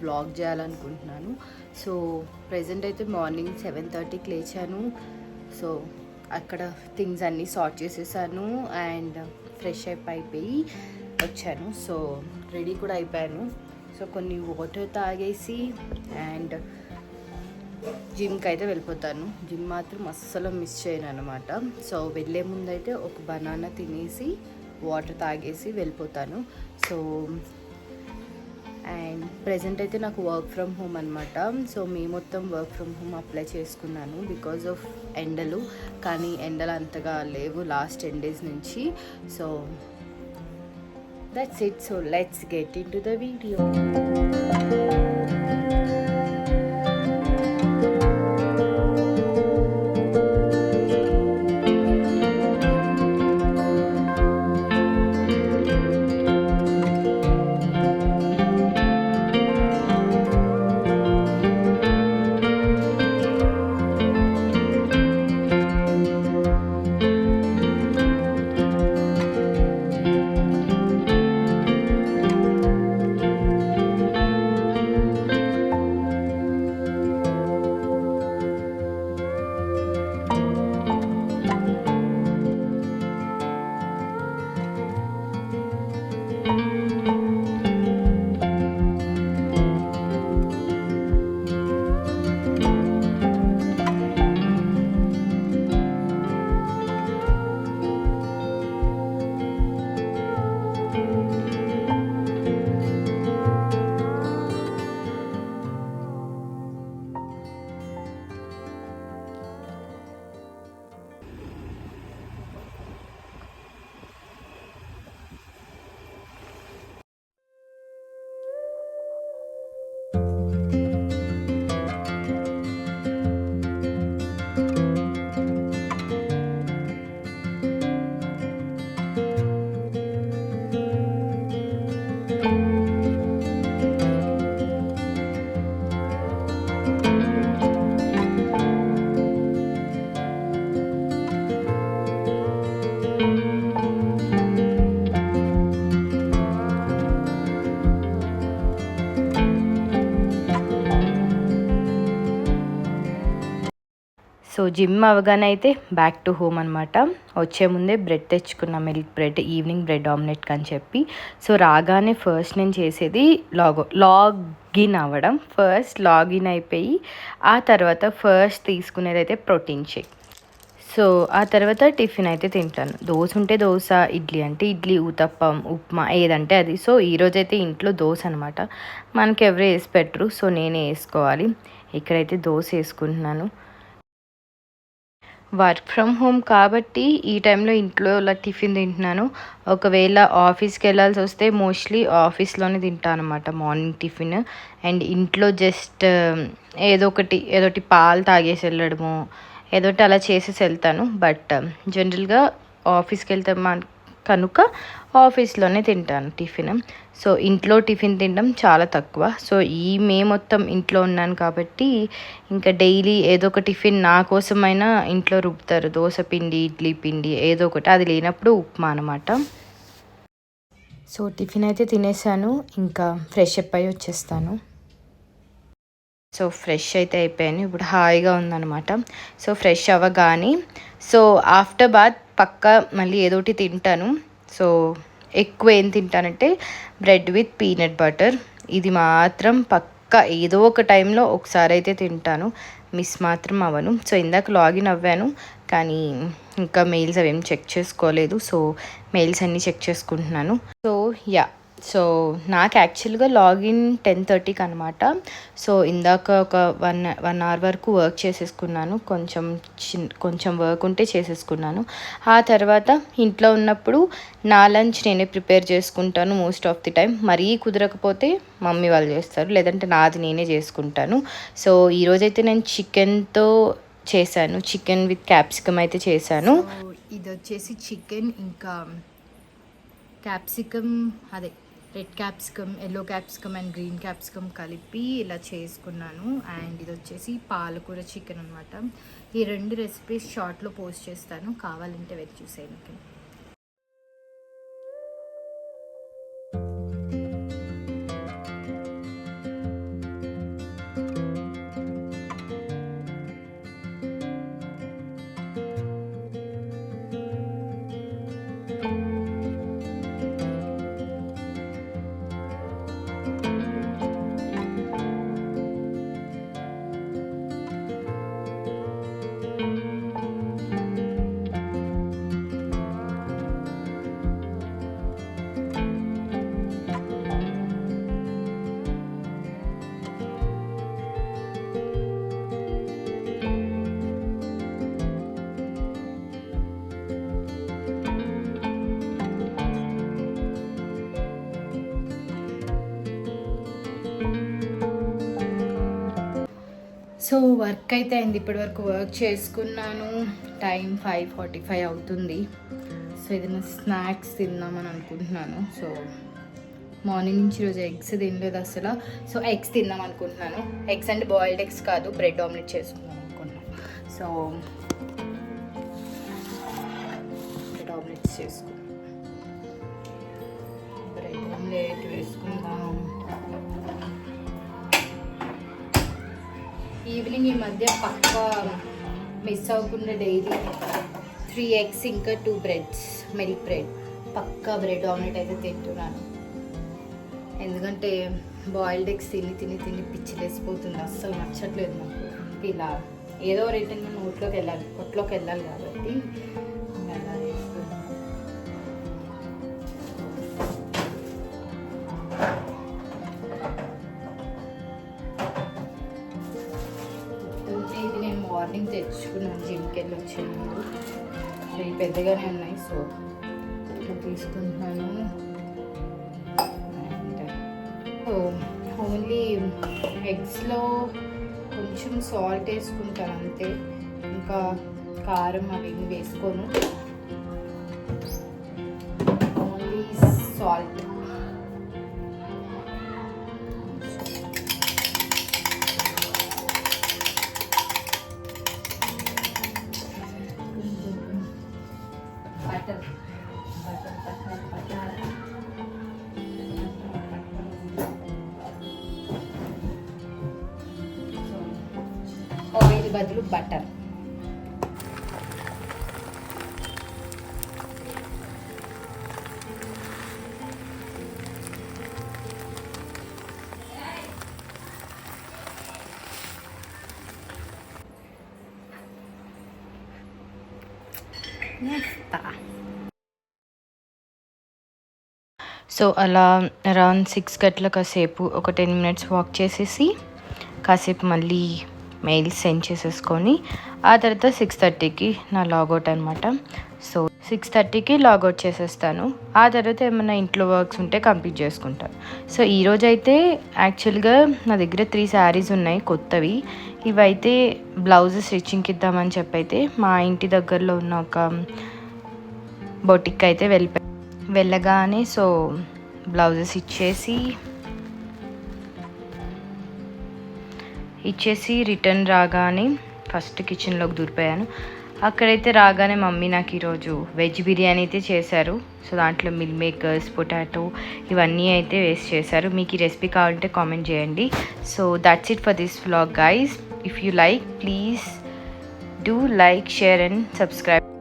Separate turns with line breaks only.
Blog చేయాలనుకుంటున్నాను. So present అయితే morning 7:30కి లేచాను. సో అక్కడ థింగ్స్ అన్నీ సార్ట్ చేసేసాను అండ్ ఫ్రెష్ అయిపోయి వచ్చాను. సో రెడీ కూడా అయిపోయాను. సో కొన్ని వాటర్ తాగేసి అండ్ జిమ్కి అయితే వెళ్ళిపోతాను. జిమ్ మాత్రం అస్సలు మిస్ చేయను అనమాట. సో వెళ్ళే ముందు అయితే ఒక బనానా తినేసి వాటర్ తాగేసి వెళ్ళిపోతాను. సో అండ్ ప్రజెంట్ అయితే నాకు వర్క్ ఫ్రమ్ హోమ్ అనమాట. సో మొత్తం వర్క్ ఫ్రమ్ హోమ్ అప్లై చేసుకున్నాను బికాజ్ ఆఫ్ ఎండలు. కానీ ఎండలు అంతగా లేవు లాస్ట్ 10 days నుంచి. So that's it. So let's get in to the video. So gym అవగానే అయితే బ్యాక్ టు హోమ్ అనమాట. వచ్చే ముందే బ్రెడ్ తెచ్చుకున్న, milk bread, evening bread omelette అని చెప్పి. సో రాగానే ఫస్ట్ నేను చేసేది లాగిన్ అవ్వడం. ఫస్ట్ లాగిన్ అయిపోయి ఆ తర్వాత ఫస్ట్ తీసుకునేది అయితే ప్రోటీన్ షేక్. సో ఆ తర్వాత టిఫిన్ అయితే తింటాను. దోశ ఉంటే దోశ, ఇడ్లీ అంటే ఇడ్లీ, ఊతప్పం, ఉప్మా ఏదంటే అది. సో ఈరోజైతే ఇంట్లో దోశ అనమాట. మనకి ఎవరు వేసి పెట్టరు, సో నేనే వేసుకోవాలి. ఇక్కడైతే దోశ వేసుకుంటున్నాను. వర్క్ ఫ్రమ్ హోమ్ కాబట్టి ఈ టైంలో ఇంట్లో ఇలా టిఫిన్ తింటున్నాను. ఒకవేళ ఆఫీస్కి వెళ్ళాల్సి వస్తే మోస్ట్లీ ఆఫీస్లోనే తింటాను అనమాట మార్నింగ్ టిఫిన్. అండ్ ఇంట్లో జస్ట్ ఏదోటి పాలు తాగేసి వెళ్ళడము, ఏదోటి అలా చేసేసి వెళ్తాను. బట్ జనరల్గా ఆఫీస్కి వెళ్తే కనుక ఆఫీస్లోనే తింటాను టిఫిన్. సో ఇంట్లో టిఫిన్ తినడం చాలా తక్కువ. సో మొత్తం ఇంట్లో ఉన్నాను కాబట్టి ఇంకా డైలీ ఏదో ఒక టిఫిన్ నా కోసమైనా ఇంట్లో రుబ్బుతారు. దోశ పిండి, ఇడ్లీ పిండి ఏదో ఒకటి. అది లేనప్పుడు ఉప్మా అనమాట. సో టిఫిన్ అయితే తినేసాను. ఇంకా ఫ్రెష్ అప్ అయ్యి వచ్చేస్తాను. సో ఫ్రెష్ అయితే అయిపోయాను. ఇప్పుడు హాయిగా ఉందన్నమాట. సో ఫ్రెష్ అవ్వగానే సో ఆఫ్టర్ బాత్ పక్కా మళ్ళీ ఏదోటి తింటాను. సో ఎక్కువ ఏం తింటానంటే బ్రెడ్ విత్ పీనట్ బటర్. ఇది మాత్రం పక్కా ఏదో ఒక టైంలో ఒకసారి అయితే తింటాను. మిస్ మాత్రం అవ్వను. సో ఇందాక లాగిన్ అవ్వాను కానీ ఇంకా మెయిల్స్ అవేం చెక్ చేసుకోలేదు. సో మెయిల్స్ అన్నీ చెక్ చేసుకుంటున్నాను. సో నాకు యాక్చువల్గా లాగిన్ 10:30కి అనమాట. సో ఇందాక ఒక 1 hour వరకు వర్క్ చేసేసుకున్నాను. కొంచెం వర్క్ ఉంటే చేసేసుకున్నాను. ఆ తర్వాత ఇంట్లో ఉన్నప్పుడు నా లంచ్ నేనే ప్రిపేర్ చేసుకుంటాను మోస్ట్ ఆఫ్ ది టైం. మరీ కుదరకపోతే మమ్మీ వాళ్ళు చేస్తారు, లేదంటే నాది నేనే చేసుకుంటాను. సో ఈరోజైతే నేను చికెన్తో చేశాను. చికెన్ విత్ క్యాప్సికమ్ అయితే చేశాను. ఇది వచ్చేసి చికెన్ ఇంకా క్యాప్సికమ్, అదే red capsicum, yellow capsicum and green capsicum కలిపి ఇలా చేసుకున్నాను. అండ్ ఇది వచ్చేసి పాలకూర చికెన్ అనమాట. ఈ 2 రెసిపీస్ షార్ట్లో పోస్ట్ చేస్తాను, కావాలంటే వెళ్ళి చూసేయండి. సో వర్క్ అయితే అయింది, ఇప్పటి వరకు వర్క్ చేసుకున్నాను. టైం 5:45 అవుతుంది. సో ఏదైనా స్నాక్స్ తిందామని అనుకుంటున్నాను. సో మార్నింగ్ నుంచి ఈరోజు ఎగ్స్ తినలేదు అసలు. సో ఎగ్స్ తిందాం అనుకుంటున్నాను. ఎగ్స్ అంటే బాయిల్డ్ ఎగ్స్ కాదు, బ్రెడ్ ఆమ్లెట్ చేసుకుందాం అనుకుంటున్నాను. సో బ్రెడ్ ఆమ్లెట్స్ చేసుకుందాం. బ్రెడ్ ఆమ్లెట్ వేసుకుందాం. ఈవినింగ్ ఈ మధ్య పక్కా మిస్ అవ్వకుండా డైలీ 3 ఎగ్స్ ఇంకా 2 బ్రెడ్స్, మిల్క్ బ్రెడ్, పక్కా బ్రెడ్ ఆమ్లెట్ అయితే తింటున్నాను. ఎందుకంటే బాయిల్డ్ ఎగ్స్ తిని పిచ్చిలేసిపోతుంది, అస్సలు నచ్చట్లేదు నాకు. ఇలా ఏదో రిటర్న్ నోట్లోకి వెళ్ళాలి, పొట్లోకి వెళ్ళాలి కాబట్టి అలా చేస్తున్నాను. ఇది నేను మార్నింగ్ తెచ్చుకున్నాను, జిమ్కి వెళ్ళి వచ్చే ముందు. ఇవి పెద్దగానే ఉన్నాయి, సో ఇట్లా తీసుకుంటున్నాను. ఓన్లీ ఎగ్స్లో కొంచెం సాల్ట్ వేసుకుంటాను అంతే, ఇంకా కారం అవి వేసుకోను, only salt. Butter butter butter butter oil బదులు బటర్. సో అలా అరౌండ్ 6 గంటల కాసేపు ఒక 10 మినిట్స్ వాక్ చేసేసి కాసేపు మళ్ళీ మెయిల్స్ సెండ్ చేసేసుకొని ఆ తర్వాత 6:30కి నా లాగౌట్ అనమాట. సో 6:30కి లాగౌట్ చేసేస్తాను. ఆ తర్వాత ఏమైనా ఇంట్లో వర్క్స్ ఉంటే కంప్లీట్ చేసుకుంటాను. సో ఈరోజు అయితే యాక్చువల్గా నా దగ్గర 3 శారీస్ ఉన్నాయి కొత్తవి. ఇవైతే బ్లౌజ్ స్టిచ్చింగ్కి ఇద్దామని చెప్పైతే మా ఇంటి దగ్గరలో ఉన్న ఒక బొటిక్ అయితే వెళ్ళగానే సో బ్లౌజెస్ ఇచ్చేసి రిటర్న్ రాగానే ఫస్ట్ కిచెన్లోకి దూరిపోయాను. అక్కడైతే రాగానే మమ్మీ నాకు ఈరోజు వెజ్ బిర్యానీ అయితే చేశారు. సో దాంట్లో మిల్ మేకర్స్, పొటాటో ఇవన్నీ అయితే వేస్ట్ చేశారు. మీకు ఈ రెసిపీ కావాలంటే కామెంట్ చేయండి. So that's it for this vlog guys. If you like, please do like, share and subscribe.